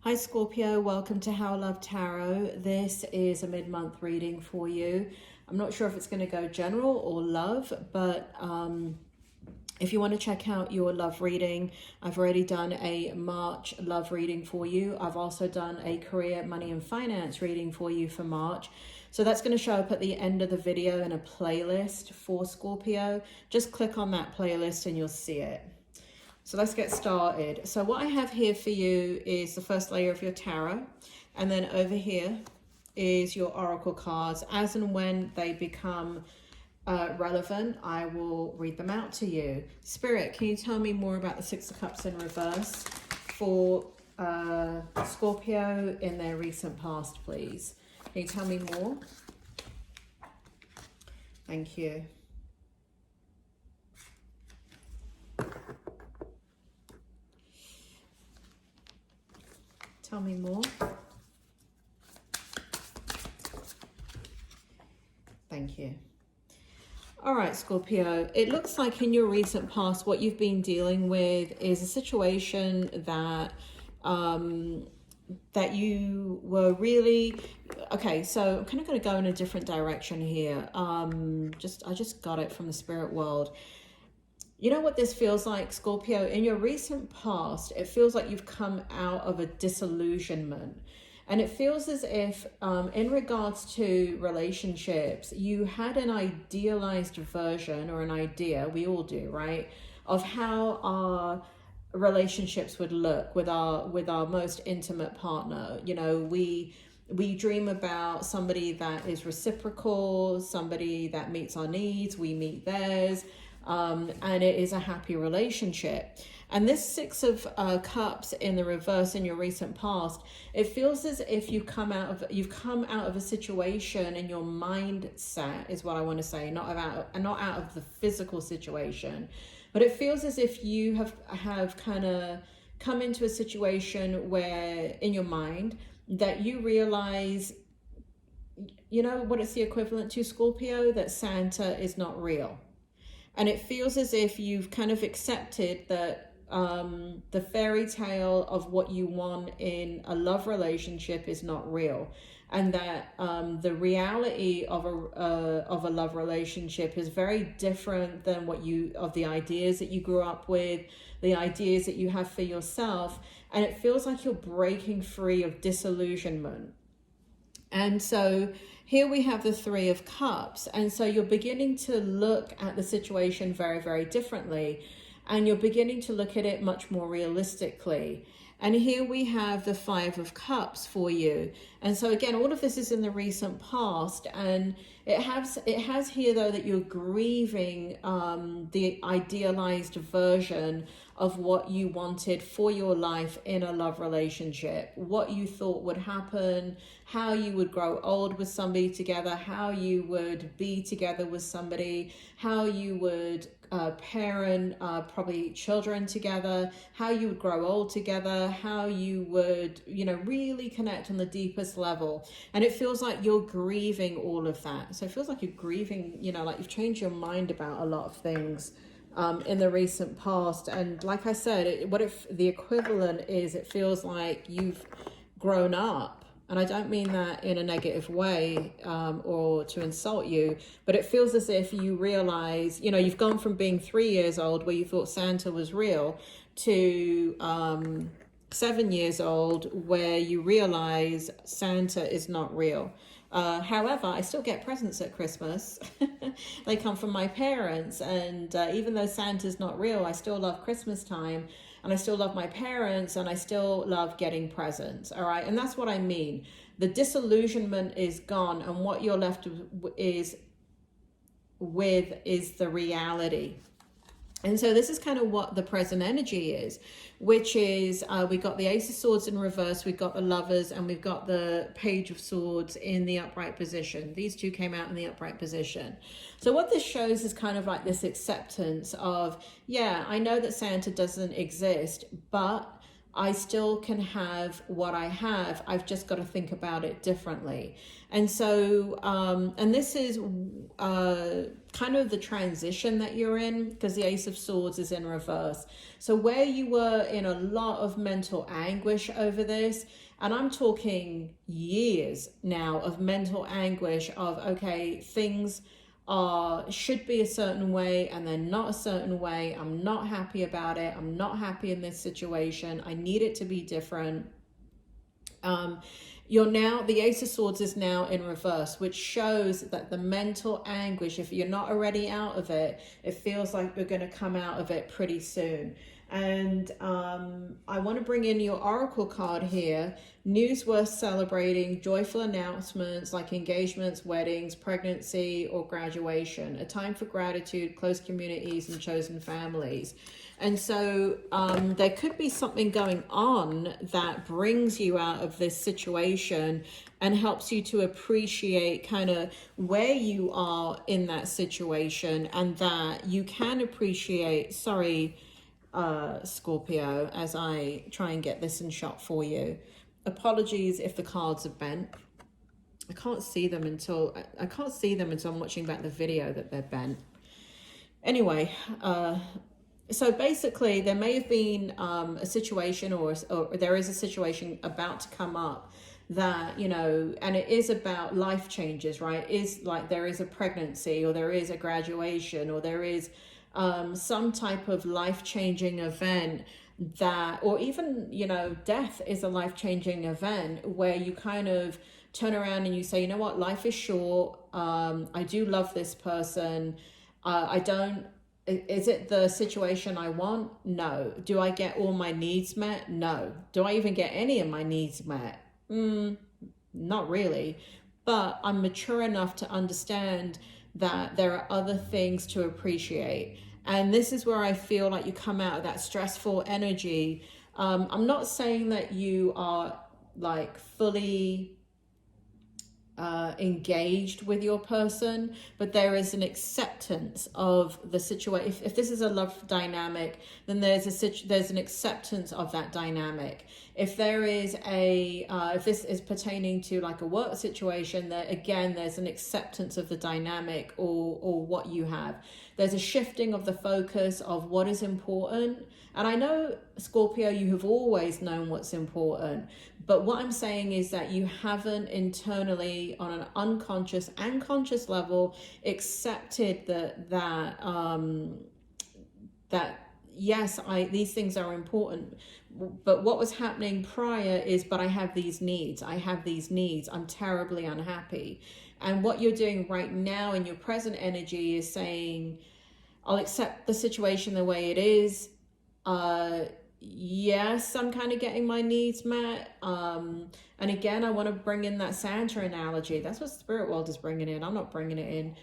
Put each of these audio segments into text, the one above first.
Hi Scorpio, welcome to How Love Tarot. This is a mid-month reading for you. I'm not sure if it's going to go general or love, but if you want to check out your love reading, I've already done a March love reading for you. I've also done a career, money and finance reading for you for March. So that's going to show up at the end of the video in a playlist for Scorpio. Just click on that playlist and you'll see it. So let's get started. So what I have here for you is the first layer of your tarot. And then over here is your oracle cards. As and when they become relevant, I will read them out to you. Spirit, can you tell me more about the Six of Cups in reverse for Scorpio in their recent past, please? Can you tell me more? Thank you. Tell me more. Thank you. All right, Scorpio, it looks like in your recent past, what you've been dealing with is a situation that that you were really, okay, so I'm kind of going to go in a different direction here. I just got it from the spirit world. You know what this feels like, Scorpio? In your recent past, it feels like you've come out of a disillusionment. And it feels as if, in regards to relationships, you had an idealized version or an idea, we all do, right, of how our relationships would look with our most intimate partner. You know, we dream about somebody that is reciprocal, somebody that meets our needs, we meet theirs. And it is a happy relationship. And this Six of Cups in the reverse in your recent past, it feels as if you've come out of a situation in your mindset, is what I want to say, not out of the physical situation, but it feels as if you have kind of come into a situation where in your mind that you realize, you know what it's the equivalent to, Scorpio, that Santa is not real. And it feels as if you've kind of accepted that the fairy tale of what you want in a love relationship is not real. And that the reality of a love relationship is very different than of the ideas that you grew up with, the ideas that you have for yourself. And it feels like you're breaking free of disillusionment. And so here we have the Three of Cups. And so you're beginning to look at the situation very, very differently. And you're beginning to look at it much more realistically. And here we have the Five of Cups for you. And so again, all of this is in the recent past. And it has here, though, that you're grieving the idealized version of what you wanted for your life in a love relationship, what you thought would happen, how you would grow old with somebody together, how you would be together with somebody, how you would parent probably children together, how you would grow old together, how you would, you know, really connect on the deepest level. And it feels like you're grieving all of that. So it feels like you're grieving, you know, like you've changed your mind about a lot of things in the recent past. And like I said, what if the equivalent is, it feels like you've grown up. And I don't mean that in a negative way or to insult you, but it feels as if you realize, you know, you've gone from being 3 years old where you thought Santa was real to 7 years old where you realize Santa is not real. However, I still get presents at Christmas. They come from my parents. And even though Santa's not real, I still love Christmas time. And I still love my parents. And I still love getting presents. All right. And that's what I mean. The disillusionment is gone. And what you're left with is the reality. And so this is kind of what the present energy is, which is we got the Ace of Swords in reverse, we've got the Lovers, and we've got the Page of Swords in the upright position. These two came out in the upright position. So what this shows is kind of like this acceptance of, yeah, I know that Santa doesn't exist, but I still can have what I have. I've just got to think about it differently. And so, and this is kind of the transition that you're in, because the Ace of Swords is in reverse. So where you were in a lot of mental anguish over this, and I'm talking years now of mental anguish of, okay, things should be a certain way and they're not a certain way. I'm not happy about it. I'm not happy in this situation. I need it to be different. You're now, the Ace of Swords is now in reverse, which shows that the mental anguish, if you're not already out of it, it feels like you're going to come out of it pretty soon. And I want to bring in your oracle card here. News worth celebrating, joyful announcements like engagements, weddings, pregnancy, or graduation. A time for gratitude, close communities, and chosen families. And so there could be something going on that brings you out of this situation and helps you to appreciate kind of where you are in that situation, and that you can appreciate, Scorpio, as I try and get this in shot for you. Apologies if the cards are bent. I can't see them until I'm watching back the video that they're bent. Anyway, so basically there may have been a situation or there is a situation about to come up that, you know, and it is about life changes, right? Is like there is a pregnancy, or there is a graduation, or there is some type of life-changing event that, or even, you know, death is a life-changing event where you kind of turn around and you say, you know what, life is short. I do love this person. Is it the situation I want? No. Do I get all my needs met? No. Do I even get any of my needs met? Not really. But I'm mature enough to understand that there are other things to appreciate. And this is where I feel like you come out of that stressful energy. I'm not saying that you are like fully engaged with your person, but there is an acceptance of the situation. If this is a love dynamic, then there's an acceptance of that dynamic. If there is if this is pertaining to like a work situation, that again, there's an acceptance of the dynamic or what you have. There's a shifting of the focus of what is important. And I know, Scorpio, you have always known what's important. But what I'm saying is that you haven't internally, on an unconscious and conscious level, accepted that yes, these things are important. But what was happening prior is, but I have these needs. I'm terribly unhappy. And what you're doing right now in your present energy is saying, I'll accept the situation the way it is. Yes, I'm kind of getting my needs met. And again, I want to bring in that Santa analogy. That's what Spirit World is bringing in. I'm not bringing it in.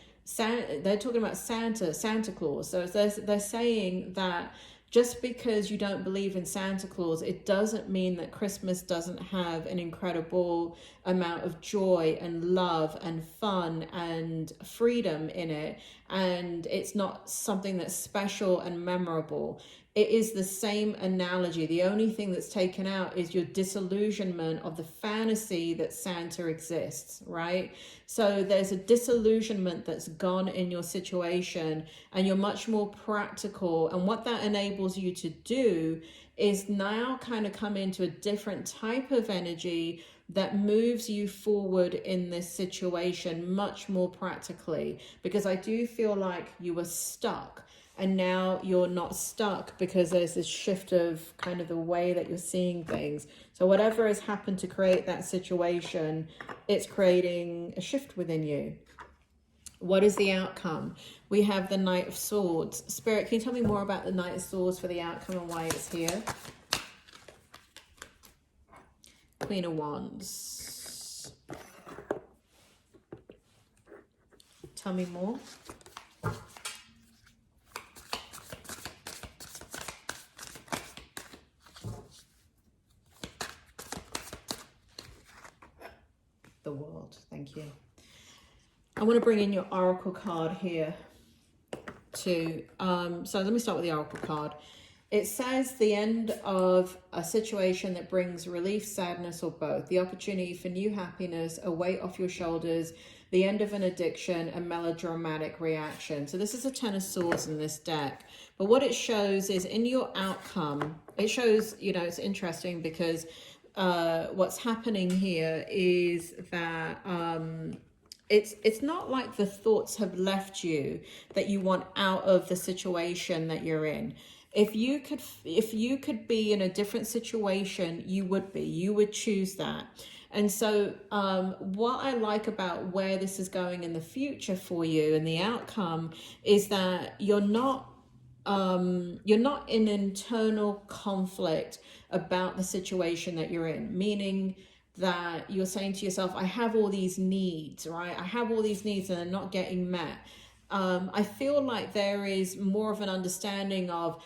They're talking about Santa Claus. So they're saying that just because you don't believe in Santa Claus, it doesn't mean that Christmas doesn't have an incredible amount of joy and love and fun and freedom in it. And it's not something that's special and memorable. It is the same analogy. The only thing that's taken out is your disillusionment of the fantasy that Santa exists, right? So there's a disillusionment that's gone in your situation, and you're much more practical. And what that enables you to do is now kind of come into a different type of energy that moves you forward in this situation much more practically. Because I do feel like you were stuck. And now you're not stuck, because there's this shift of kind of the way that you're seeing things. So whatever has happened to create that situation, it's creating a shift within you. What is the outcome? We have the Knight of Swords. Spirit, can you tell me more about the Knight of Swords for the outcome and why it's here? Queen of Wands. Tell me more. The World. Thank you. I want to bring in your oracle card here too. So let me start with the oracle card. It says the end of a situation that brings relief, sadness, or both. The opportunity for new happiness, a weight off your shoulders, the end of an addiction, a melodramatic reaction. So this is a Ten of Swords in this deck. But what it shows is in your outcome, it shows, you know, it's interesting because what's happening here is that it's not like the thoughts have left you that you want out of the situation that you're in. If you could be in a different situation, you would choose that. And so what I like about where this is going in the future for you and the outcome is that you're not in internal conflict about the situation that you're in, meaning that you're saying to yourself, I have all these needs, right? I have all these needs and they're not getting met. I feel like there is more of an understanding of,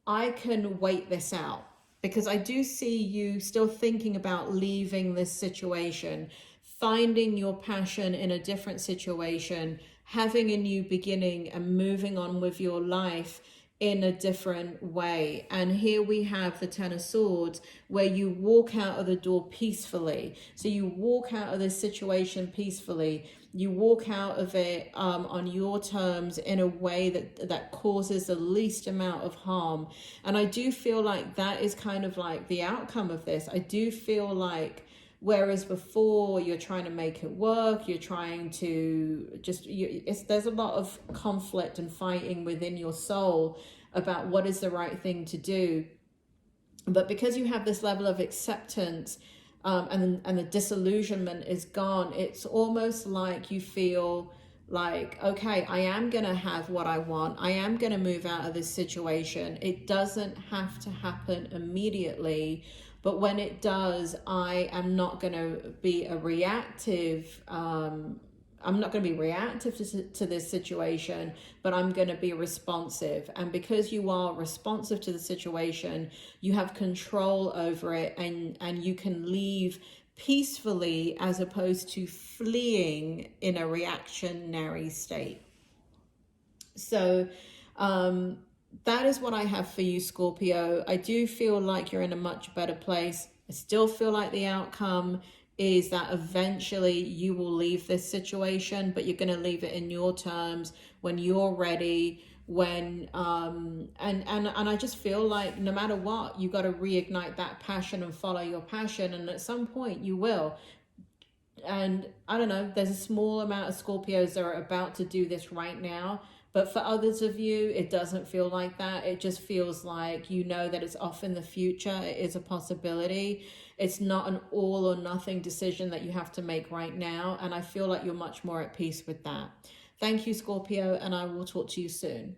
I can wait this out, because I do see you still thinking about leaving this situation, finding your passion in a different situation, having a new beginning and moving on with your life in a different way. And here we have the Ten of Swords, where you walk out of the door peacefully. So you walk out of this situation peacefully. You walk out of it on your terms in a way that causes the least amount of harm. And I do feel like that is kind of like the outcome of this. I do feel like, whereas before you're trying to make it work, you're trying to just, there's a lot of conflict and fighting within your soul about what is the right thing to do. But because you have this level of acceptance and the disillusionment is gone, it's almost like you feel like, okay, I am going to have what I want. I am going to move out of this situation. It doesn't have to happen immediately. But when it does, I am not going to be a reactive, I'm not going to be reactive to this situation, but I'm going to be responsive. And because you are responsive to the situation, you have control over it, and you can leave peacefully as opposed to fleeing in a reactionary state. So, that is what I have for you, Scorpio. I do feel like you're in a much better place. I still feel like the outcome is that eventually you will leave this situation, but you're going to leave it in your terms, when you're ready, when and I just feel like no matter what, you got to reignite that passion and follow your passion, and at some point you will. And I don't know, there's a small amount of Scorpios that are about to do this right now. But for others of you, it doesn't feel like that. It just feels like you know that it's off in the future. It is a possibility. It's not an all or nothing decision that you have to make right now. And I feel like you're much more at peace with that. Thank you, Scorpio, and I will talk to you soon.